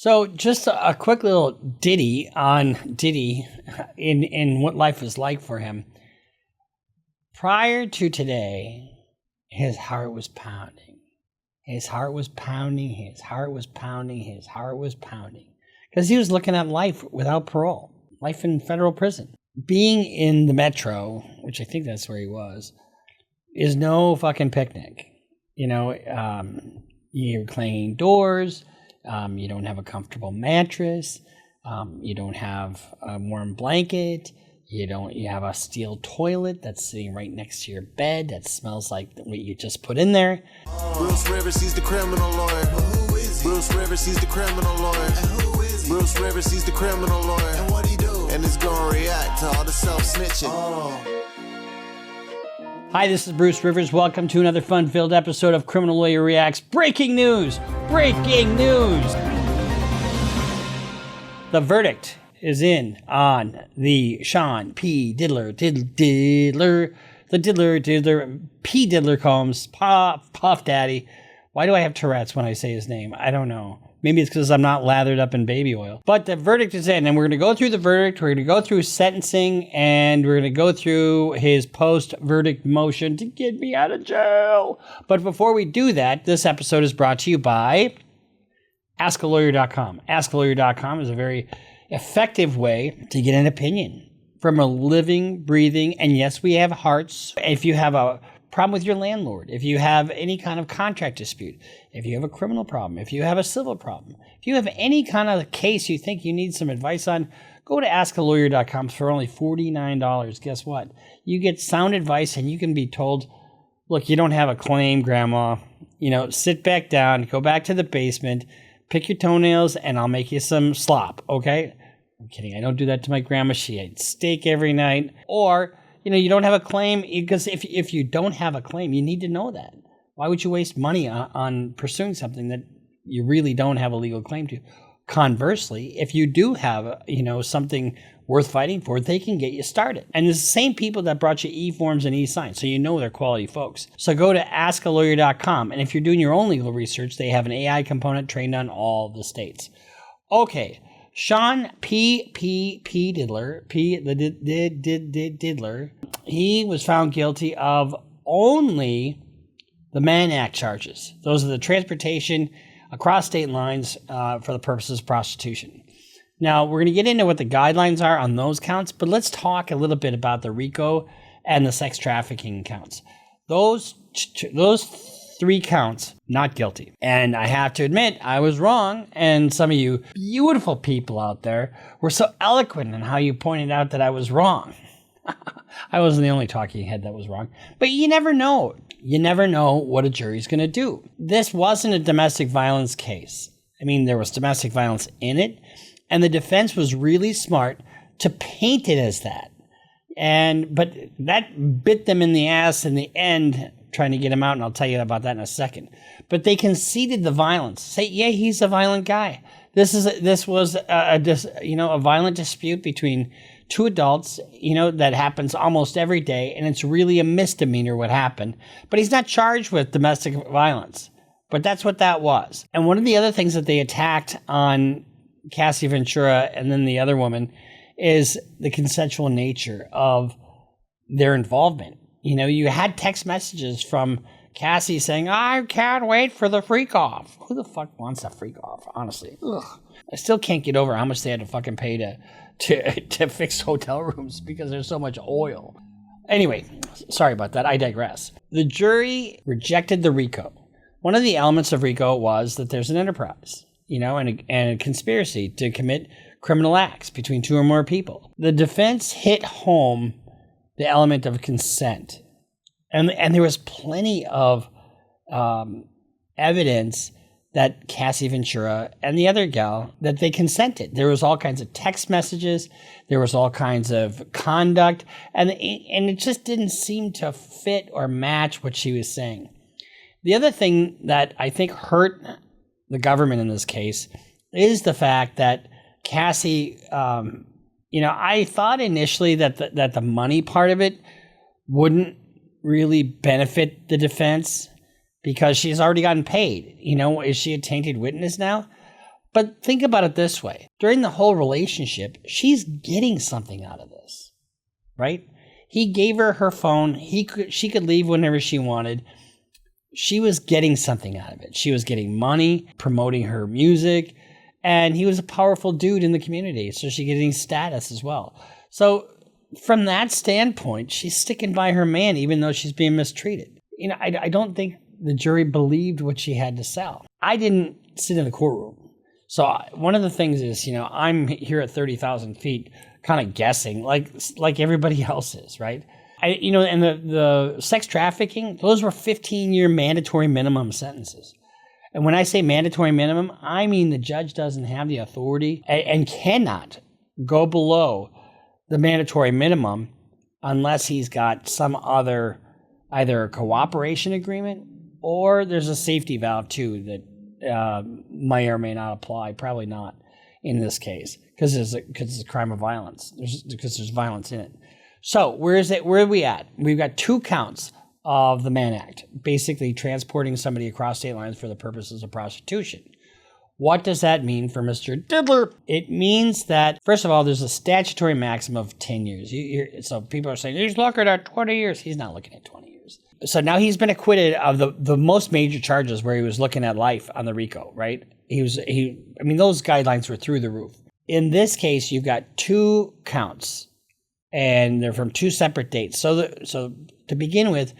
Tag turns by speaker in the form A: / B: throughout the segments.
A: So just a quick little ditty on Diddy in what life is like for him. Prior to today, his heart was pounding. His heart was pounding. His heart was pounding. His heart was pounding. Because he was looking at life without parole. Life in federal prison. Being in the metro, which I think that's where he was, is no fucking picnic. You know, you're clanging doors. You don't have a comfortable mattress. You don't have a warm blanket. You have a steel toilet that's sitting right next to your bed that smells like what you just put in there.
B: Bruce Rivers, he's the criminal lawyer. Bruce Rivers, he's the criminal lawyer. Bruce Rivers, he's the criminal lawyer. And what he do? And he's gonna react to all the self-snitching.
A: Hi, this is Bruce Rivers. Welcome to another fun-filled episode of Criminal Lawyer Reacts. Breaking news! Breaking news! The verdict is in on the Sean P. Diddler, Diddler, P. Diddler Combs, Puff Daddy. Why do I have Tourette's when I say his name? I don't know. Maybe it's because I'm not lathered up in baby oil. But the verdict is in, and we're going to go through the verdict. We're going to go through sentencing, and we're going to go through his post-verdict motion to get me out of jail. But before we do that, this episode is brought to you by AskALawyer.com. AskALawyer.com is a very effective way to get an opinion from a living, breathing, and yes, we have hearts. If you have a problem with your landlord, if you have any kind of contract dispute, if you have a criminal problem, if you have a civil problem, if you have any kind of case you think you need some advice on, go to AskALawyer.com for only $49. Guess what? You get sound advice and you can be told, look, you don't have a claim, Grandma. You know, sit back down, go back to the basement, pick your toenails, and I'll make you some slop, okay? I'm kidding. I don't do that to my grandma. She ate steak every night. Or, you know, you don't have a claim, because if you don't have a claim, you need to know that. Why would you waste money on pursuing something that you really don't have a legal claim to? Conversely, if you do have, something worth fighting for, they can get you started. And it's the same people that brought you e-forms and e-signs, so you know they're quality folks. So go to AskALawyer.com, and if you're doing your own legal research, they have an AI component trained on all the states. Okay, Sean P. Diddler, Diddler, he was found guilty of only the Mann Act charges. Those are the transportation across state lines for the purposes of prostitution. Now, we're going to get into what the guidelines are on those counts, but let's talk a little bit about the RICO and the sex trafficking counts. Those three counts, not guilty. And I have to admit, I was wrong, and some of you beautiful people out there were so eloquent in how you pointed out that I was wrong. I wasn't the only talking head that was wrong. But you never know. You never know what a jury's going to do. This wasn't a domestic violence case. I mean, there was domestic violence in it, and the defense was really smart to paint it as that. But that bit them in the ass in the end, trying to get him out, and I'll tell you about that in a second. But they conceded the violence. Say, yeah, he's a violent guy. This was a violent dispute between two adults, that happens almost every day, and it's really a misdemeanor what happened. But he's not charged with domestic violence. But that's what that was. And one of the other things that they attacked on Cassie Ventura and then the other woman is the consensual nature of their involvement. You had text messages from Cassie saying, I can't wait for the freak off. Who the fuck wants a freak off, honestly? Ugh. I still can't get over how much they had to fucking pay to fix hotel rooms because there's so much oil. Anyway, sorry about that. I digress. The jury rejected the RICO. One of the elements of RICO was that there's an enterprise, and a conspiracy to commit criminal acts between two or more people. The defense hit home the element of consent. And there was plenty of evidence that Cassie Ventura and the other gal, that they consented. There was all kinds of text messages. There was all kinds of conduct. And it just didn't seem to fit or match what she was saying. The other thing that I think hurt the government in this case is the fact that Cassie, I thought initially that the money part of it wouldn't really benefit the defense because she's already gotten paid. Is she a tainted witness now? But think about it this way. During the whole relationship, she's getting something out of this, right? He gave her her phone. She could leave whenever she wanted. She was getting something out of it. She was getting money, promoting her music, and he was a powerful dude in the community, so she's getting status as well. So from that standpoint, she's sticking by her man, even though she's being mistreated. I don't think the jury believed what she had to sell. I didn't sit in the courtroom. So one of the things is, I'm here at 30,000 feet kind of guessing like everybody else is, right? And the sex trafficking, those were 15-year mandatory minimum sentences. And when I say mandatory minimum, I mean the judge doesn't have the authority and cannot go below the mandatory minimum unless he's got some other, either a cooperation agreement or there's a safety valve too that may or may not apply. Probably not in this case because it's a crime of violence. Because there's violence in it. So where are we at? We've got 2 counts of the Mann Act, basically transporting somebody across state lines for the purposes of prostitution. What does that mean for Mr. Diddler? It means that, first of all, there's a statutory maximum of 10 years. So people are saying, he's looking at 20 years. He's not looking at 20 years. So now he's been acquitted of the most major charges where he was looking at life on the RICO, right? Those guidelines were through the roof. In this case, you've got 2 counts, and they're from 2 separate dates. So to begin with,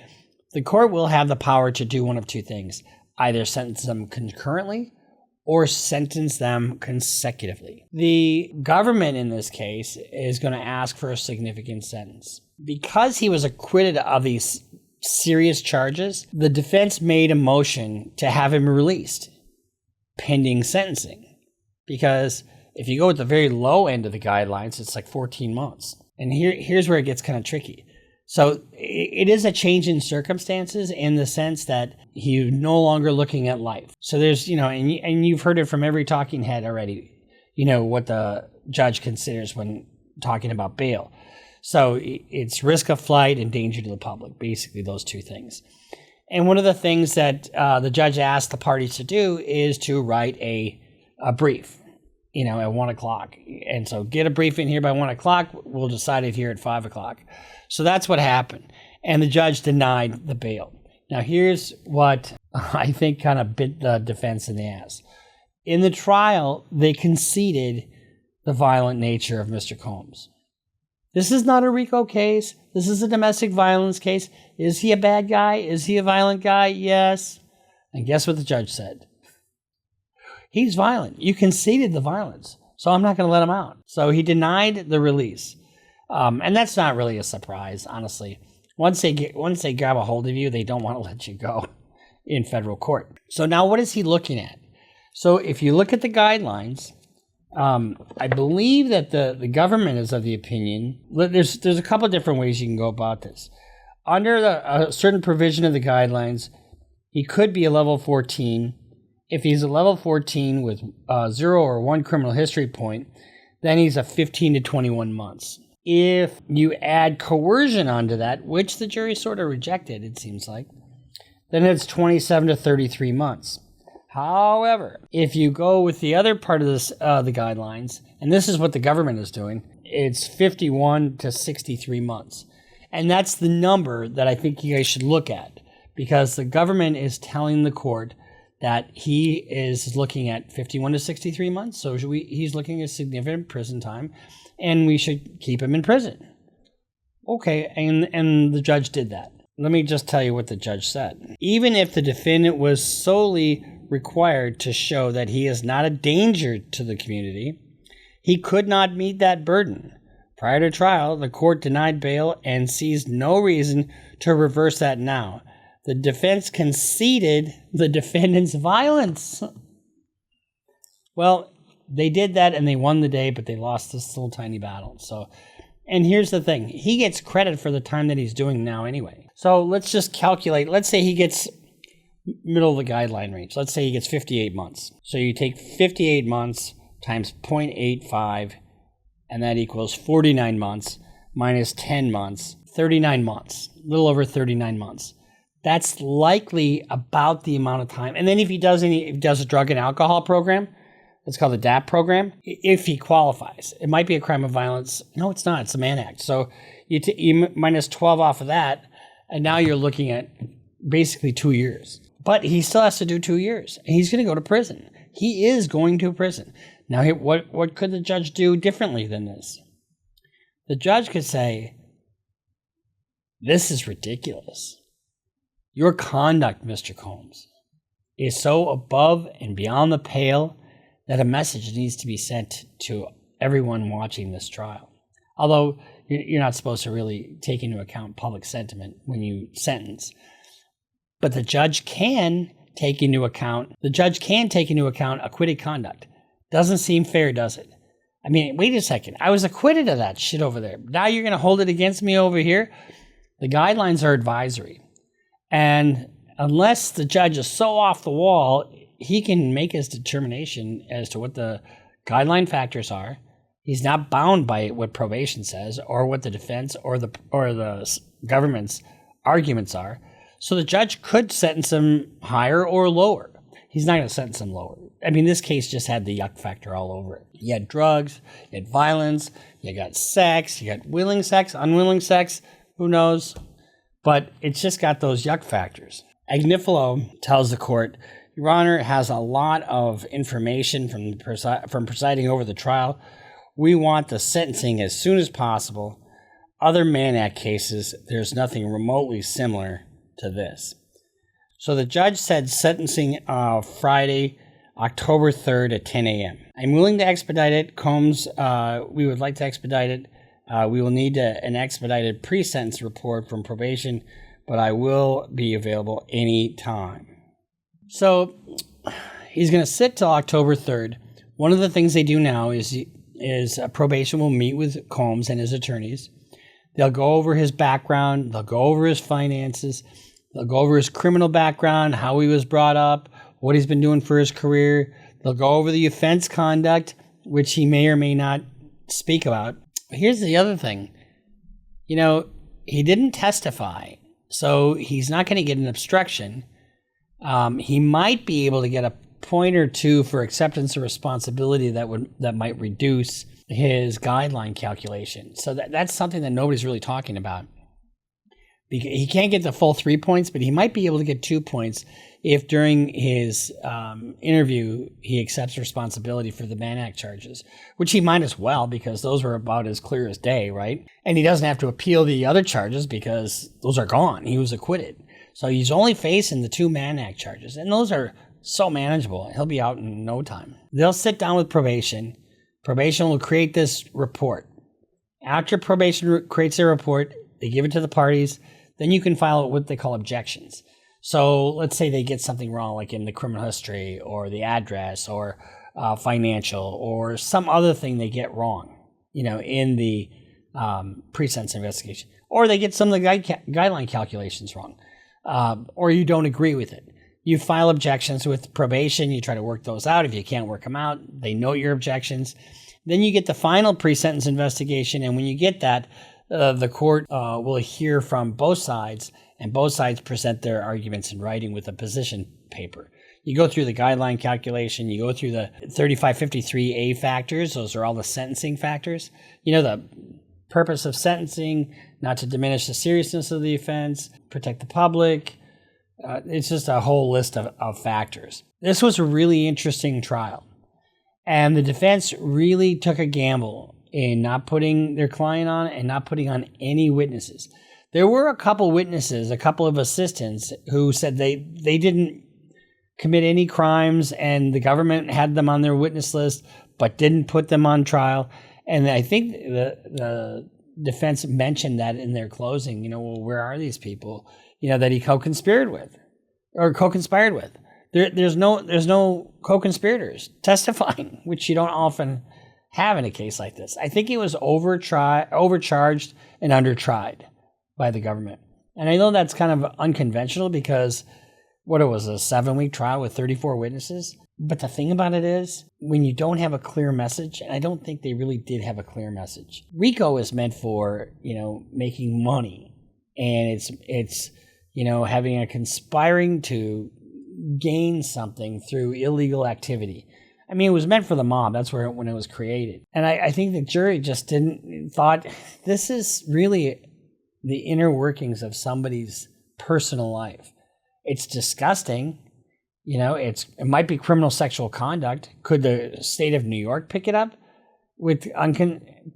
A: the court will have the power to do one of 2 things: either sentence them concurrently or sentence them consecutively. The government in this case is going to ask for a significant sentence. Because he was acquitted of these serious charges, the defense made a motion to have him released pending sentencing. Because if you go with the very low end of the guidelines, it's like 14 months. And here's where it gets kind of tricky. So it is a change in circumstances in the sense that he's no longer looking at life. So there's, and you've heard it from every talking head already, what the judge considers when talking about bail. So it's risk of flight and danger to the public, basically those 2 things. And one of the things that the judge asked the parties to do is to write a brief, at 1 o'clock. And so get a brief in here by 1 o'clock. We'll decide it here at 5 o'clock. So that's what happened. And the judge denied the bail. Now, here's what I think kind of bit the defense in the ass. In the trial, they conceded the violent nature of Mr. Combs. This is not a RICO case. This is a domestic violence case. Is he a bad guy? Is he a violent guy? Yes. And guess what the judge said? He's violent. You conceded the violence, so I'm not going to let him out. So he denied the release. And that's not really a surprise, honestly. Once they grab a hold of you, they don't want to let you go in federal court. So now what is he looking at? So if you look at the guidelines, I believe that the government is of the opinion, there's a couple of different ways you can go about this. Under a certain provision of the guidelines, he could be a level 14. If he's a level 14 with 0 or 1 criminal history point, then he's a 15 to 21 months. If you add coercion onto that, which the jury sort of rejected, it seems like, then it's 27 to 33 months. However, if you go with the other part of this, the guidelines, and this is what the government is doing, it's 51 to 63 months. And that's the number that I think you guys should look at, because the government is telling the court that he is looking at 51 to 63 months. So he's looking at significant prison time, and we should keep him in prison. Okay, and the judge did that. Let me just tell you what the judge said. Even if the defendant was solely required to show that he is not a danger to the community, he could not meet that burden. Prior to trial, the court denied bail and sees no reason to reverse that now. The defense conceded the defendant's violence. Well, they did that and they won the day, but they lost this little tiny battle. So, and here's the thing. He gets credit for the time that he's doing now anyway. So let's just calculate. Let's say he gets middle of the guideline range. Let's say he gets 58 months. So you take 58 months times 0.85, and that equals 49 months minus 10 months, 39 months, a little over 39 months. That's likely about the amount of time. And then if he does a drug and alcohol program, It's called the DAP program. If he qualifies, it might be a crime of violence. No, it's not. It's a Mann Act. So you minus 12 off of that, and now you're looking at basically 2 years. But he still has to do 2 years. And he's going to go to prison. He is going to prison. Now, what could the judge do differently than this? The judge could say, this is ridiculous. Your conduct, Mr. Combs, is so above and beyond the pale that a message needs to be sent to everyone watching this trial. Although you're not supposed to really take into account public sentiment when you sentence. But the judge can take into account acquitted conduct. Doesn't seem fair, does it? I mean, wait a second. I was acquitted of that shit over there. Now you're going to hold it against me over here? The guidelines are advisory. And unless the judge is so off the wall, he can make his determination as to what the guideline factors are. He's not bound by what probation says or what the defense or the government's arguments are. So the judge could sentence him higher or lower. He's not going to sentence him lower. I mean, this case just had the yuck factor all over it. You had drugs, you had violence, you got sex, you got willing sex, unwilling sex, who knows? But it's just got those yuck factors. Agnifilo tells the court, Your Honor has a lot of information from presiding over the trial. We want the sentencing as soon as possible. Other Mann Act cases, there's nothing remotely similar to this. So the judge said sentencing Friday, October 3rd at 10 a.m. I'm willing to expedite it. Combs, we would like to expedite it. We will need an expedited pre-sentence report from probation, but I will be available any time. So he's going to sit till October 3rd. One of the things they do now is probation will meet with Combs and his attorneys. They'll go over his background. They'll go over his finances. They'll go over his criminal background, how he was brought up, what he's been doing for his career. They'll go over the offense conduct, which he may or may not speak about. Here's the other thing. You know, he didn't testify, so he's not going to get an obstruction. He might be able to get a point or two for acceptance of responsibility that might reduce his guideline calculation. So that's something that nobody's really talking about. He can't get the full 3 points, but he might be able to get 2 points if during his interview he accepts responsibility for the Mann Act charges, which he might as well because those were about as clear as day, right? And he doesn't have to appeal the other charges because those are gone. He was acquitted. So he's only facing the 2 Mann Act charges, and those are so manageable. He'll be out in no time. They'll sit down with probation. Probation will create this report. After probation creates a report, they give it to the parties. Then you can file what they call objections. So let's say they get something wrong, like in the criminal history or the address or financial or some other thing they get wrong, in the pre-sentence investigation. Or they get some of the guideline calculations wrong, or you don't agree with it. You file objections with probation. You try to work those out. If you can't work them out, they note your objections. Then you get the final pre-sentence investigation, and when you get that, the court will hear from both sides, and both sides present their arguments in writing with a position paper. You go through the guideline calculation. You go through the 3553A factors. Those are all the sentencing factors. The purpose of sentencing, not to diminish the seriousness of the offense, protect the public. It's just a whole list of factors. This was a really interesting trial. And the defense really took a gamble in not putting their client on and not putting on any witnesses. There were a couple witnesses, a couple of assistants who said they didn't commit any crimes and the government had them on their witness list but didn't put them on trial. And I think the defense mentioned that in their closing, where are these people, that he co-conspired with. There's no co-conspirators testifying, which you don't often have in a case like this. I think he was overcharged and undertried by the government. And I know that's kind of unconventional because it was a 7-week trial with 34 witnesses. But the thing about it is, when you don't have a clear message, and I don't think they really did have a clear message. RICO is meant for, making money. And it's having a conspiring to gain something through illegal activity. I mean, it was meant for the mob. That's when it was created. And I think the jury just thought this is really the inner workings of somebody's personal life. It's disgusting. You know, it might be criminal sexual conduct. Could the state of New York pick it up?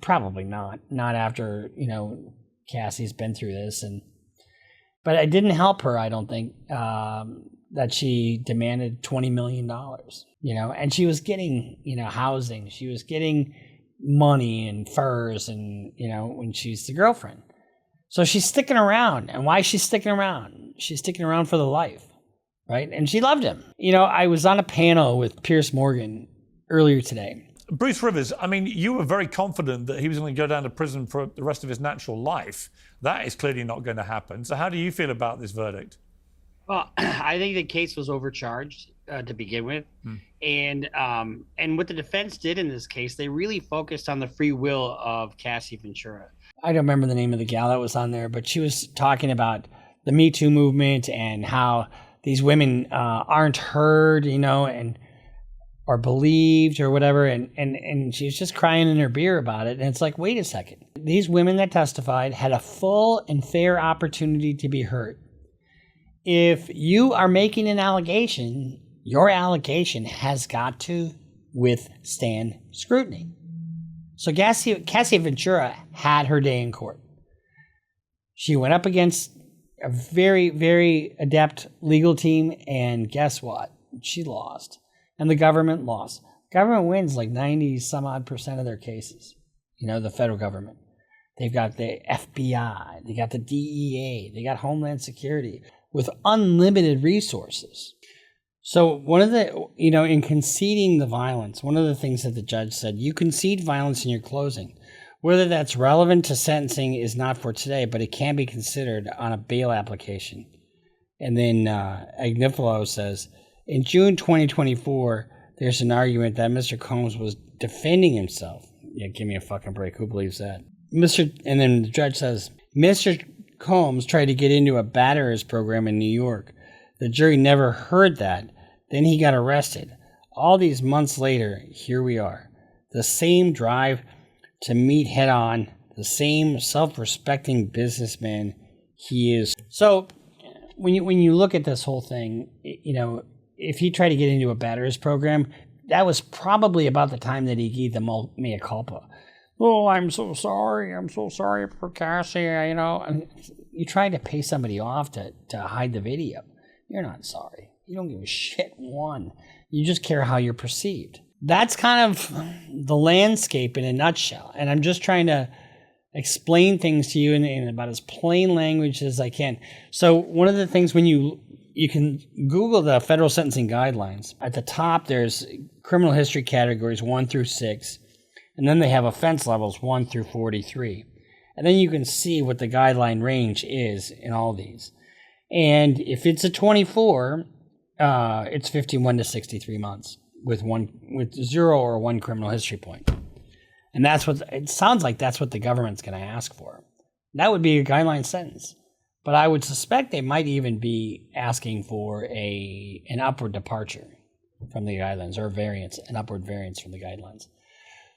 A: Probably not. Not after, you know, Cassie's been through this. But it didn't help her, I don't think, that she demanded $20 million, you know, and she was getting, you know, housing. She was getting money and furs and, you know, when she's the girlfriend. So she's sticking around. And why is she sticking around? She's sticking around for the life, right? And she loved him. You know, I was on a panel with Piers Morgan earlier today.
C: Bruce Rivers, I mean, you were very confident that he was going to go down to prison for the rest of his natural life. That is clearly not going to happen. So how do you feel about this verdict?
D: Well, I think the case was overcharged to begin with. And what the defense did in this case, they really focused on the free will of Cassie Ventura.
A: I don't remember the name of the gal that was on there, but she was talking about the Me Too movement and how these women aren't heard, you know, or believed or whatever. And she was just crying in her beer about it. And it's like, wait a second. These women that testified had a full and fair opportunity to be heard. If you are making an allegation, your allegation has got to withstand scrutiny. So Cassie Ventura had her day in court. She went up against a very, very adept legal team, and guess what? She lost. And the government lost. Government wins like 90-some-odd% of their cases. You know, the federal government. They've got the FBI. They got the DEA. They got Homeland Security with unlimited resources. So one of the, you know, in conceding the violence, one of the things that the judge said, you concede violence in your closing. Whether that's relevant to sentencing is not for today, but it can be considered on a bail application. And then Nickolaus says, in June 2024, there's an argument that Mr. Combs was defending himself. Yeah, give me a fucking break. Who believes that? And then the judge says, Mr. Combs tried to get into a batterers program in New York. The jury never heard that. Then he got arrested. All these months later, here we are. The same drive to meet head on, the same self-respecting businessman he is. So when you look at this whole thing, you know, if he tried to get into a batterers program, that was probably about the time that he gave the mea culpa. Oh, I'm so sorry. I'm so sorry for Cassie, you know. And you try to pay somebody off to hide the video. You're not sorry. You don't give a shit, one. You just care how you're perceived. That's kind of the landscape in a nutshell. And I'm just trying to explain things to you in about as plain language as I can. So one of the things when you can Google the federal sentencing guidelines. At the top, there's criminal history categories 1 through 6. And then they have offense levels 1 through 43. And then you can see what the guideline range is in all these. And if it's a 24, it's 51 to 63 months with 0 or 1 criminal history point. And that's what it sounds like. That's what the government's going to ask for. That would be a guideline sentence. But I would suspect they might even be asking for an upward departure from the guidelines, or an upward variance from the guidelines.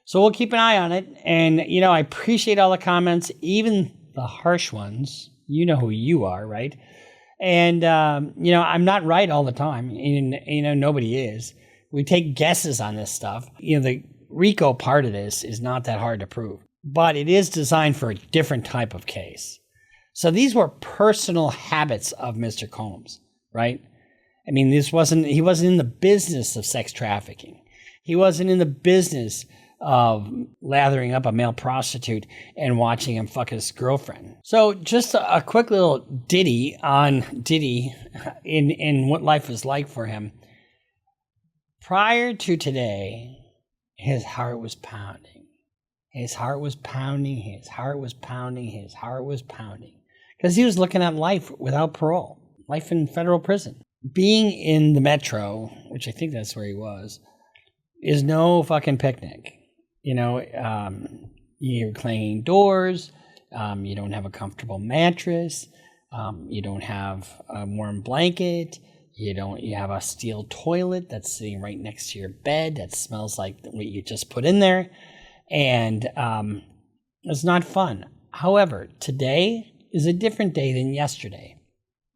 A: So we'll keep an eye on it. And, you know, I appreciate all the comments, even the harsh ones. You know who you are, right? And, you know, I'm not right all the time. And, you know, nobody is. We take guesses on this stuff. You know, the RICO part of this is not that hard to prove. But it is designed for a different type of case. So these were personal habits of Mr. Combs, right? I mean, he wasn't in the business of sex trafficking. He wasn't in the business of lathering up a male prostitute and watching him fuck his girlfriend. So just a quick little ditty on Diddy in what life was like for him. Prior to today, his heart was pounding. His heart was pounding. His heart was pounding. His heart was pounding. Because he was looking at life without parole. Life in federal prison. Being in the metro, which I think that's where he was, is no fucking picnic. You know, you're clanging doors. You don't have a comfortable mattress. You don't have a warm blanket. You have a steel toilet that's sitting right next to your bed that smells like what you just put in there. And it's not fun. However, today is a different day than yesterday.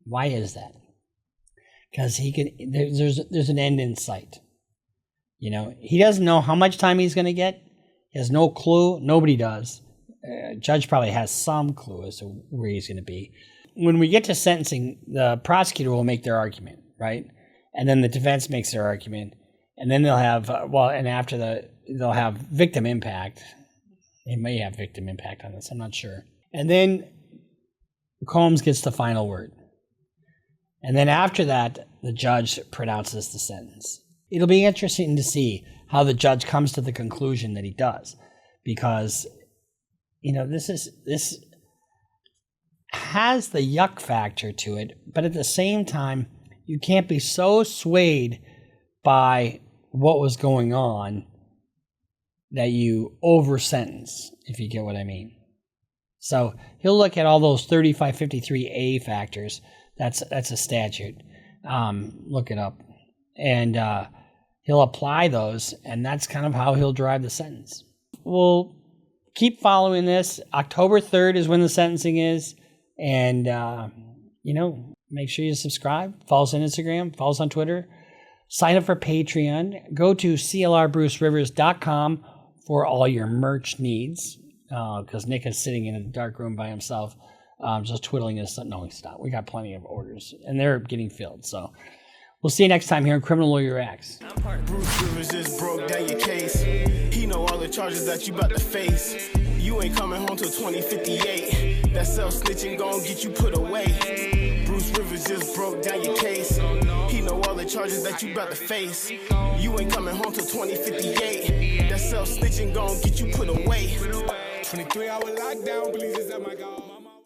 A: Why is that? Because there's an end in sight. He doesn't know how much time he's going to get. He has no clue. Nobody does. Judge probably has some clue as to where he's going to be. When we get to sentencing, the prosecutor will make their argument, right? And then the defense makes their argument. And then they'll have, they'll have victim impact. They may have victim impact on this. I'm not sure. And then Combs gets the final word. And then after that, the judge pronounces the sentence. It'll be interesting to see how the judge comes to the conclusion that he does, because this has the yuck factor to it, but at the same time, you can't be so swayed by what was going on that you over-sentence, if you get what I mean. So he'll look at all those 3553A factors. That's a statute. Look it up. And he'll apply those, and that's kind of how he'll drive the sentence. We'll keep following this. October 3rd is when the sentencing is. And, make sure you subscribe. Follow us on Instagram. Follow us on Twitter. Sign up for Patreon. Go to CLRBruceRivers.com for all your merch needs. Because Nick is sitting in a dark room by himself, just twiddling his thumb. No, he's not. We got plenty of orders, and they're getting filled. So we'll see you next time here on Criminal Lawyer X.
B: Bruce Rivers just broke down your case. He know all the charges that you about to face. You ain't coming home till 2058. That self-snitching gon' get you put away. Bruce Rivers just broke down your case. He know all the charges that you about to face. You ain't coming home till 2058. That self-snitching gon' get you put away. 23-hour lockdown, please, is that my God.